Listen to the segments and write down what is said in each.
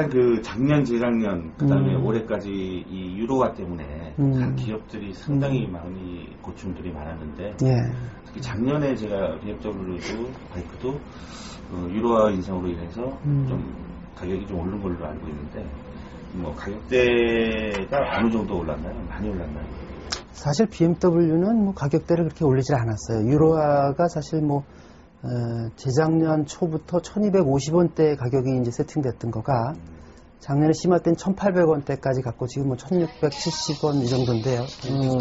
일단 그 작년, 재작년, 그 다음에 올해까지 이 유로화 때문에 한 기업들이 상당히 많이 고충들이 많았는데, 특히 작년에 제가 BMW도 바이크도 유로화 인상으로 인해서 좀 가격이 좀 오른 걸로 알고 있는데, 뭐 가격대가 어느 정도 올랐나요? 많이 올랐나요? 사실 BMW는 뭐 가격대를 그렇게 올리질 않았어요. 유로화가 사실 뭐 재작년 초부터 1250원대 가격이 이제 세팅됐던 거가 작년에 심할 땐 1800원대까지 갔고 지금 뭐 1670원 이 정도인데요.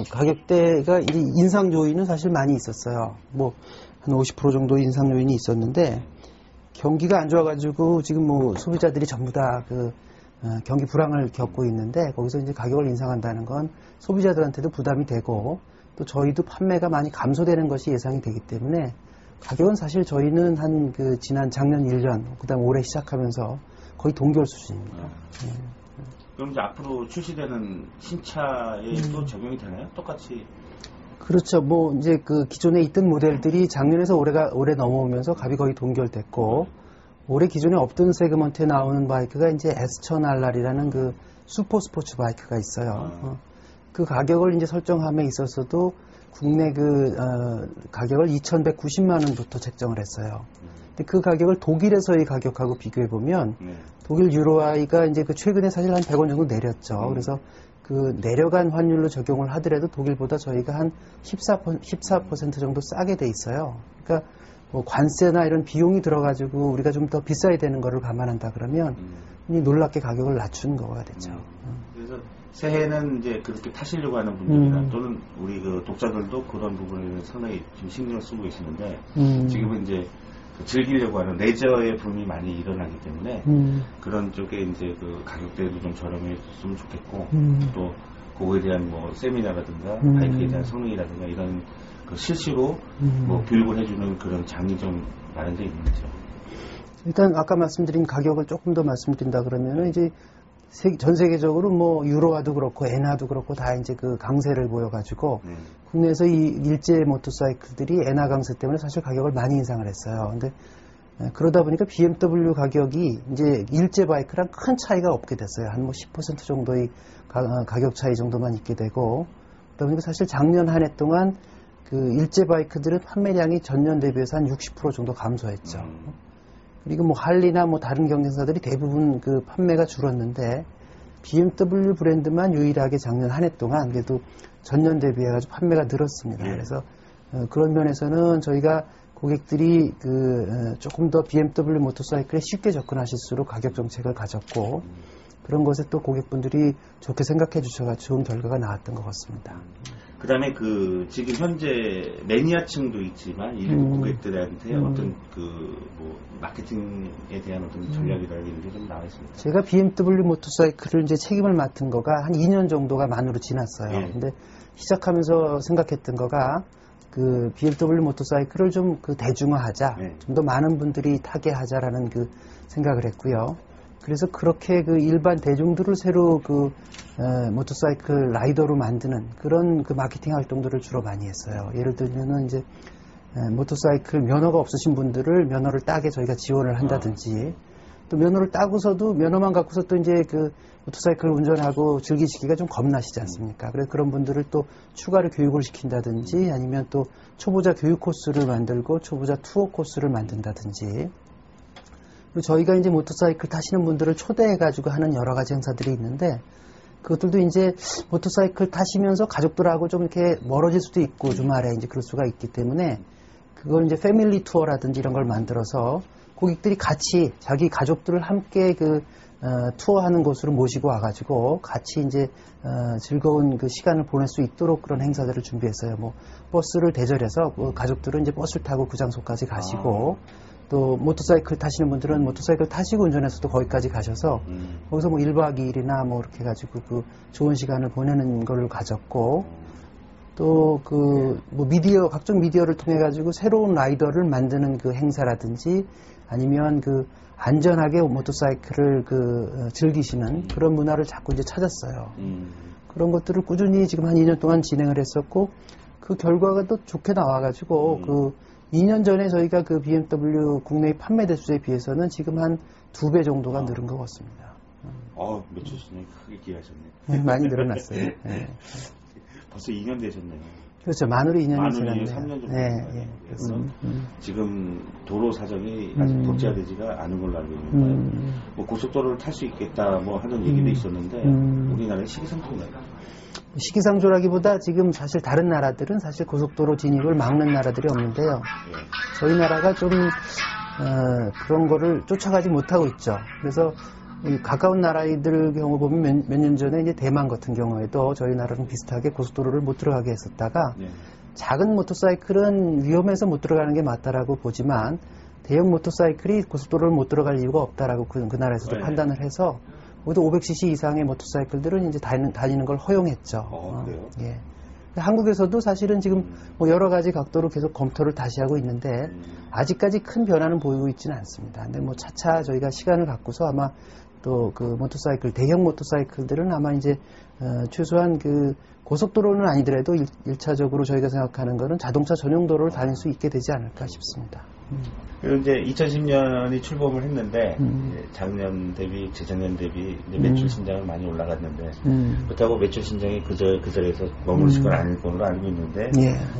가격대가 인상 요인은 사실 많이 있었어요. 뭐 한 50% 정도 인상 요인이 있었는데 경기가 안 좋아가지고 지금 뭐 소비자들이 전부 다 경기 불황을 겪고 있는데 거기서 이제 가격을 인상한다는 건 소비자들한테도 부담이 되고 또 저희도 판매가 많이 감소되는 것이 예상이 되기 때문에 가격은 사실 저희는 한 지난 작년 1년, 그 다음 올해 시작하면서 거의 동결 수준입니다. 그럼 이제 앞으로 출시되는 신차에 또 적용이 되나요? 똑같이? 그렇죠. 뭐 이제 기존에 있던 모델들이 작년에서 올해 넘어오면서 값이 거의 동결됐고 올해 기존에 없던 세그먼트에 나오는 바이크가 이제 S1000RR이라는 슈퍼 스포츠 바이크가 있어요. 그 가격을 이제 설정함에 있어서도 국내 가격을 2,190만 원부터 책정을 했어요. 근데 그 가격을 독일에서의 가격하고 비교해보면, 독일 유로화가 이제 최근에 사실 한 100원 정도 내렸죠. 그래서 내려간 환율로 적용을 하더라도 독일보다 저희가 한 14% 정도 싸게 돼 있어요. 그러니까 뭐 관세나 이런 비용이 들어가지고 우리가 좀 더 비싸야 되는 거를 감안한다 그러면 놀랍게 가격을 낮춘 거가 됐죠. 그래서 새해는 이제 그렇게 타시려고 하는 분들이나 또는 우리 독자들도 그런 부분에 상당히 좀 신경을 쓰고 계시는데 지금은 이제 즐기려고 하는 레저의 붐이 많이 일어나기 때문에 그런 쪽에 이제 가격대도 좀 저렴해졌으면 좋겠고 또 그거에 대한 뭐 세미나라든가 바이크에 대한 성능이라든가 이런 실시로 뭐 교육을 해주는 그런 장이 좀 마련되어 있는 거죠. 일단 아까 말씀드린 가격을 조금 더 말씀드린다 그러면은 이제 전 세계적으로 뭐 유로화도 그렇고 엔화도 그렇고 다 이제 강세를 보여가지고 국내에서 이 일제 모터사이클들이 엔화 강세 때문에 사실 가격을 많이 인상을 했어요. 근데 그러다 보니까 BMW 가격이 이제 일제 바이크랑 큰 차이가 없게 됐어요. 한 뭐 10% 정도의 가격 차이 정도만 있게 되고 그러다 보니까 사실 작년 한 해 동안 일제 바이크들은 판매량이 전년 대비해서 한 60% 정도 감소했죠. 그리고 뭐 할리나 뭐 다른 경쟁사들이 대부분 판매가 줄었는데 BMW 브랜드만 유일하게 작년 한 해 동안 그래도 전년 대비해가지고 판매가 늘었습니다. 그래서 그런 면에서는 저희가 고객들이 조금 더 BMW 모터사이클에 쉽게 접근하실수록 가격 정책을 가졌고 그런 것에 또 고객분들이 좋게 생각해 주셔가지고 좋은 결과가 나왔던 것 같습니다. 그 다음에 지금 현재 매니아층도 있지만 일부 고객들한테 어떤 뭐 마케팅에 대한 어떤 전략이라든지 이런 게 좀 나와 있습니다. 제가 BMW 모터사이클을 이제 책임을 맡은 거가 한 2년 정도가 만으로 지났어요. 근데 시작하면서 생각했던 거가 BMW 모터사이클을 좀 대중화하자, 좀 더 많은 분들이 타게 하자라는 생각을 했고요. 그래서 그렇게 일반 대중들을 새로 모터사이클 라이더로 만드는 그런 마케팅 활동들을 주로 많이 했어요. 예를 들면은 이제 모터사이클 면허가 없으신 분들을 면허를 따게 저희가 지원을 한다든지 또 면허를 따고서도 면허만 갖고서 또 이제 모터사이클 운전하고 즐기시기가 좀 겁나시지 않습니까? 그래서 그런 분들을 또 추가로 교육을 시킨다든지 아니면 또 초보자 교육 코스를 만들고 초보자 투어 코스를 만든다든지 그리고 저희가 이제 모터사이클 타시는 분들을 초대해가지고 하는 여러 가지 행사들이 있는데 그것들도 이제 모터사이클 타시면서 가족들하고 좀 이렇게 멀어질 수도 있고 주말에 이제 그럴 수가 있기 때문에 그걸 이제 패밀리 투어라든지 이런 걸 만들어서 고객들이 같이 자기 가족들을 함께 투어하는 곳으로 모시고 와가지고 같이 이제 즐거운 시간을 보낼 수 있도록 그런 행사들을 준비했어요. 뭐 버스를 대절해서 가족들은 이제 버스를 타고 그 장소까지 가시고 또 모터사이클 타시는 분들은 모터사이클 타시고 운전해서도 거기까지 가셔서 거기서 뭐 1박 2일이나 뭐 이렇게 해가지고 좋은 시간을 보내는 걸 가졌고 또 뭐 각종 미디어를 통해 가지고 새로운 라이더를 만드는 행사라든지 아니면 안전하게 모터사이클을 즐기시는 그런 문화를 자꾸 이제 찾았어요. 그런 것들을 꾸준히 지금 한 2년 동안 진행을 했었고 그 결과가 또 좋게 나와가지고 2년 전에 저희가 BMW 국내의 판매 대수에 비해서는 지금 한 2배 정도가 늘은 것 같습니다. 매출 신장이 크게 기여하셨네. 네, 많이 늘어났어요. 네. 벌써 2년 되셨네요. 그렇죠. 만으로 2년이 지났네요. 3년 정도. 그래서 지금 도로 사정이 아직 복잡하지가 않은 걸로 알고 있는데 뭐 고속도로를 탈 수 있겠다 뭐 하는 얘기도 있었는데 우리나라의 시기상조인가요? 시기상조라기보다 지금 사실 다른 나라들은 사실 고속도로 진입을 막는 나라들이 없는데요. 저희 나라가 좀 그런 거를 쫓아가지 못하고 있죠. 그래서 이 가까운 나라들 경우 보면 몇 년 전에 이제 대만 같은 경우에도 저희 나라랑 비슷하게 고속도로를 못 들어가게 했었다가 작은 모터사이클은 위험해서 못 들어가는 게 맞다라고 보지만 대형 모터사이클이 고속도로를 못 들어갈 이유가 없다라고 그 나라에서도 판단을 해서 모두 500cc 이상의 모터사이클들은 이제 다니는 걸 허용했죠. 그래요? 예. 한국에서도 사실은 지금 뭐 여러 가지 각도로 계속 검토를 다시 하고 있는데 아직까지 큰 변화는 보이고 있지는 않습니다. 근데 뭐 차차 저희가 시간을 갖고서 아마 또 그 모터사이클, 대형 모터사이클들은 아마 이제 최소한 그 고속도로는 아니더라도 1차적으로 저희가 생각하는 거는 자동차 전용 도로를 다닐 수 있게 되지 않을까 싶습니다. 그리고 이제 2010년이 출범을 했는데 작년 대비, 재작년 대비 매출 신장은 많이 올라갔는데 그렇다고 매출 신장이 그 자리에서 머무르실 건 아닐 걸로 알고 있는데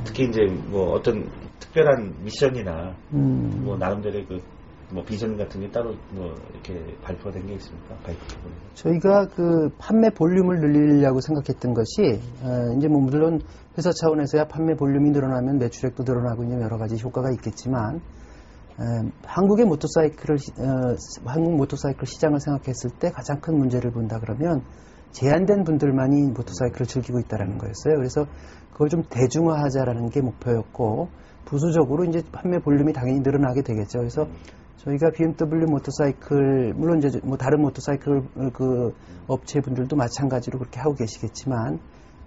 특히 이제 뭐 어떤 특별한 미션이나 뭐 나름대로의 뭐 비전 같은 게 따로 뭐 이렇게 발표된 게 있습니까? 저희가 그 판매 볼륨을 늘리려고 생각했던 것이 이제 뭐 물론 회사 차원에서야 판매 볼륨이 늘어나면 매출액도 늘어나고 있는 여러 가지 효과가 있겠지만 한국 모터사이클 시장을 생각했을 때 가장 큰 문제를 본다 그러면 제한된 분들만이 모터사이클을 즐기고 있다는 거였어요. 그래서 그걸 좀 대중화하자라는 게 목표였고 부수적으로 이제 판매 볼륨이 당연히 늘어나게 되겠죠. 그래서 저희가 BMW 모터사이클, 물론 이제 뭐 다른 모터사이클 그 업체분들도 마찬가지로 그렇게 하고 계시겠지만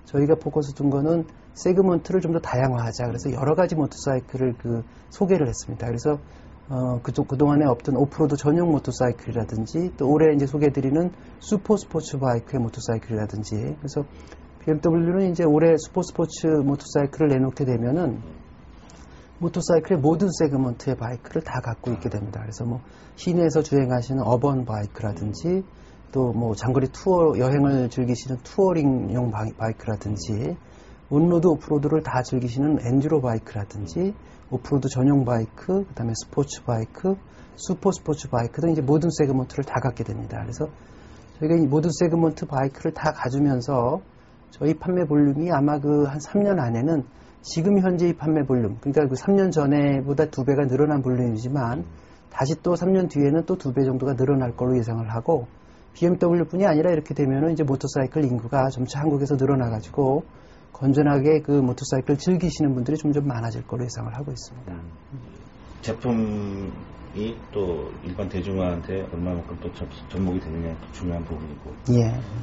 저희가 포커스 둔 거는 세그먼트를 좀 더 다양화하자. 그래서 여러 가지 모터사이클을 소개를 했습니다. 그래서 그동안에 없던 오프로드 전용 모터사이클이라든지 또 올해 이제 소개해드리는 슈퍼 스포츠 바이크의 모터사이클이라든지 그래서 BMW는 이제 올해 슈퍼 스포츠 모터사이클을 내놓게 되면은 모터사이클의 모든 세그먼트의 바이크를 다 갖고 있게 됩니다. 그래서 뭐 시내에서 주행하시는 어번 바이크라든지 또 뭐 장거리 투어 여행을 즐기시는 투어링용 바이크라든지 온로드 오프로드를 다 즐기시는 엔듀로 바이크라든지 오프로드 전용 바이크, 그다음에 스포츠 바이크, 슈퍼 스포츠 바이크 등 이제 모든 세그먼트를 다 갖게 됩니다. 그래서 저희가 이 모든 세그먼트 바이크를 다 가지면서 저희 판매 볼륨이 아마 한 3년 안에는 지금 현재의 판매 볼륨, 그러니까 그 3년 전에보다 2배가 늘어난 볼륨이지만 다시 또 3년 뒤에는 또 2배 정도가 늘어날 걸로 예상을 하고 BMW뿐이 아니라 이렇게 되면은 이제 모터사이클 인구가 점차 한국에서 늘어나가지고 건전하게 그 모터사이클을 즐기시는 분들이 점점 많아질 걸로 예상을 하고 있습니다. 제품이 또 일반 대중화한테 얼마만큼 또 접목이 되느냐 중요한 부분이고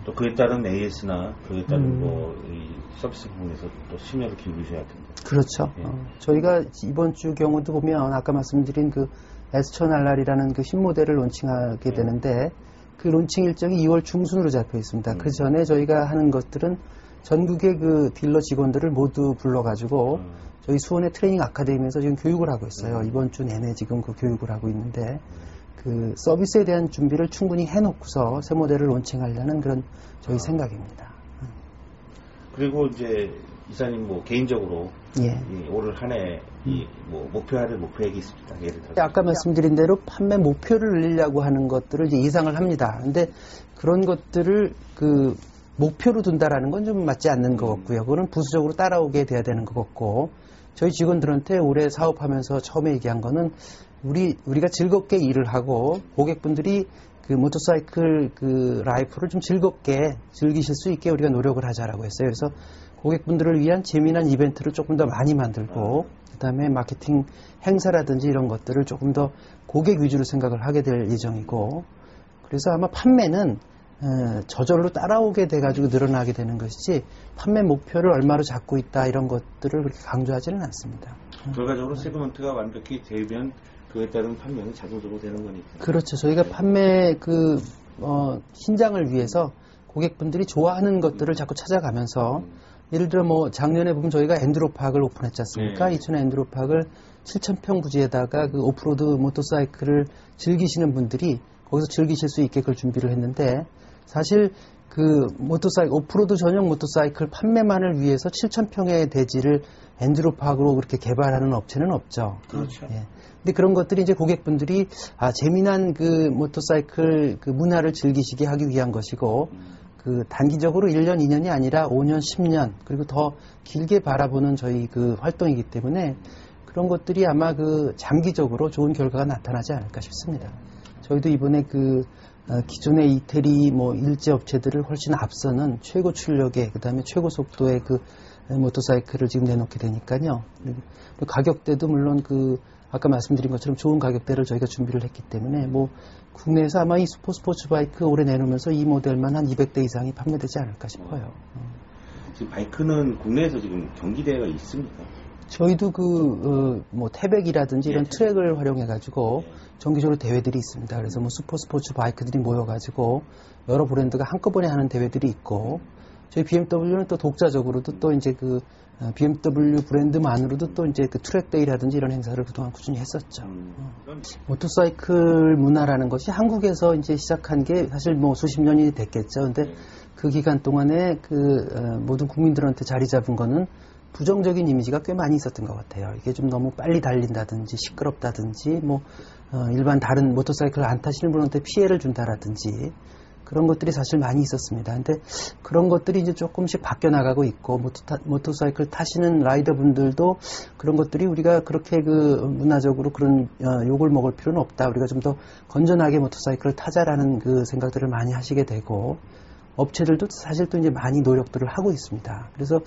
또 그에 따른 AS나 그에 따른 뭐 이 서비스 부분에서 또 심혈을 기울이셔야 됩니다. 그렇죠. 저희가 이번 주 경우도 보면 아까 말씀드린 그 S1000RR이라는 그 신모델을 론칭하게 되는데 그 론칭 일정이 2월 중순으로 잡혀 있습니다. 그 전에 저희가 하는 것들은 전국의 그 딜러 직원들을 모두 불러가지고 저희 수원의 트레이닝 아카데미에서 지금 교육을 하고 있어요. 이번 주 내내 지금 그 교육을 하고 있는데 그 서비스에 대한 준비를 충분히 해놓고서 새 모델을 론칭하려는 그런 저희 생각입니다. 그리고 이제 이사님 뭐 개인적으로 올 한 해 뭐 목표할 목표액이 있습니다. 예를 들어서 아까 말씀드린 대로 판매 목표를 늘리려고 하는 것들을 이제 예상을 합니다. 근데 그런 것들을 그 목표로 둔다라는 건 좀 맞지 않는 것 같고요. 그거는 부수적으로 따라오게 돼야 되는 것 같고 저희 직원들한테 올해 사업하면서 처음에 얘기한 거는 우리가 즐겁게 일을 하고 고객분들이 그 모터사이클 그 라이프를 좀 즐겁게 즐기실 수 있게 우리가 노력을 하자라고 했어요. 그래서 고객분들을 위한 재미난 이벤트를 조금 더 많이 만들고 그다음에 마케팅 행사라든지 이런 것들을 조금 더 고객 위주로 생각을 하게 될 예정이고 그래서 아마 판매는 저절로 따라오게 돼가지고 늘어나게 되는 것이지 판매 목표를 얼마로 잡고 있다 이런 것들을 그렇게 강조하지는 않습니다. 결과적으로 세그먼트가 완벽히 되면 그에 따른 판매는 자동적으로 되는 거니까. 그렇죠. 저희가 판매 신장을 위해서 고객분들이 좋아하는 것들을 자꾸 찾아가면서 예를 들어 뭐 작년에 보면 저희가 엔드로팍을 오픈했지 않습니까? 2000년 엔드로팍을 7,000평 부지에다가 그 오프로드 모터사이클을 즐기시는 분들이 거기서 즐기실 수 있게 그걸 준비를 했는데 사실 그 모터사이클, 오프로드 전용 모터사이클 판매만을 위해서 7,000평의 대지를 엔드로파크로 그렇게 개발하는 업체는 없죠. 그렇죠. 예. 근데 그런 것들이 이제 고객분들이 재미난 그 모터사이클 그 문화를 즐기시게 하기 위한 것이고, 그 단기적으로 1년, 2년이 아니라 5년, 10년, 그리고 더 길게 바라보는 저희 그 활동이기 때문에 그런 것들이 아마 그 장기적으로 좋은 결과가 나타나지 않을까 싶습니다. 저희도 이번에 그 기존의 이태리 뭐 일제 업체들을 훨씬 앞서는 최고 출력의, 그 다음에 최고 속도의 그 모터사이클을 지금 내놓게 되니까요. 그리고 가격대도 물론 그 아까 말씀드린 것처럼 좋은 가격대를 저희가 준비를 했기 때문에 뭐 국내에서 아마 이 스포츠 바이크 올해 내놓으면서 이 모델만 한 200대 이상이 판매되지 않을까 싶어요. 지금 바이크는 국내에서 지금 경기대회가 있습니까? 저희도 뭐 태백이라든지 이런 트랙을 활용해가지고 정기적으로 대회들이 있습니다. 그래서 뭐 스포츠 바이크들이 모여가지고 여러 브랜드가 한꺼번에 하는 대회들이 있고, 저희 BMW는 또 독자적으로도 또 이제 그 BMW 브랜드만으로도 또 이제 그 트랙데이라든지 이런 행사를 그동안 꾸준히 했었죠. 모터사이클 문화라는 것이 한국에서 이제 시작한 게 사실 뭐 수십 년이 됐겠죠. 근데 그 기간 동안에 그 모든 국민들한테 자리 잡은 거는 부정적인 이미지가 꽤 많이 있었던 것 같아요. 이게 좀 너무 빨리 달린다든지 시끄럽다든지 뭐 일반 다른 모터사이클을 안 타시는 분한테 피해를 준다라든지 그런 것들이 사실 많이 있었습니다. 근데 그런 것들이 이제 조금씩 바뀌어 나가고 있고, 모터사이클 타시는 라이더분들도 그런 것들이 우리가 그렇게 그 문화적으로 그런 욕을 먹을 필요는 없다. 우리가 좀 더 건전하게 모터사이클을 타자라는 그 생각들을 많이 하시게 되고, 업체들도 사실 또 이제 많이 노력들을 하고 있습니다. 그래서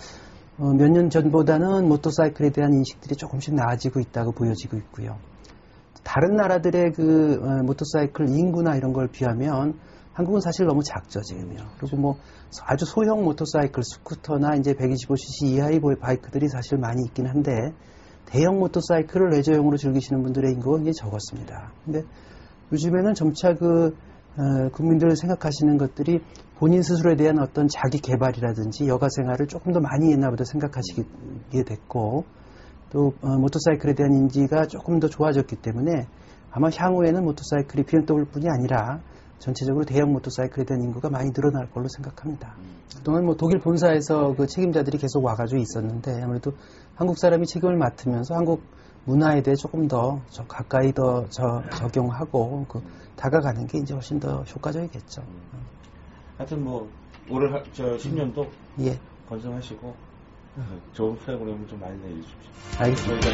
몇 년 전보다는 모터사이클에 대한 인식들이 조금씩 나아지고 있다고 보여지고 있고요. 다른 나라들의 그 모터사이클 인구나 이런 걸 비하면 한국은 사실 너무 작죠, 지금요. 그리고 뭐 아주 소형 모터사이클, 스쿠터나 이제 125cc 이하의 바이크들이 사실 많이 있긴 한데, 대형 모터사이클을 레저용으로 즐기시는 분들의 인구가 굉장히 적었습니다. 근데 요즘에는 점차 그 국민들 생각하시는 것들이 본인 스스로에 대한 어떤 자기 개발이라든지 여가 생활을 조금 더 많이 옛날보다 생각하시게 됐고, 또 모터사이클에 대한 인지가 조금 더 좋아졌기 때문에 아마 향후에는 모터사이클이 BMW뿐이 아니라 전체적으로 대형 모터사이클에 대한 인구가 많이 늘어날 걸로 생각합니다. 그동안 뭐 독일 본사에서 그 책임자들이 계속 와가지고 있었는데, 아무래도 한국 사람이 책임을 맡으면서 한국 문화에 대해 조금 더 가까이 더 적용하고 다가가는 게 이제 훨씬 더 효과적이겠죠. 하여튼 뭐 올해 10년도 예. 건승하시고 좋은 프로그램을 좀 많이 내주십시오. 알겠습니다.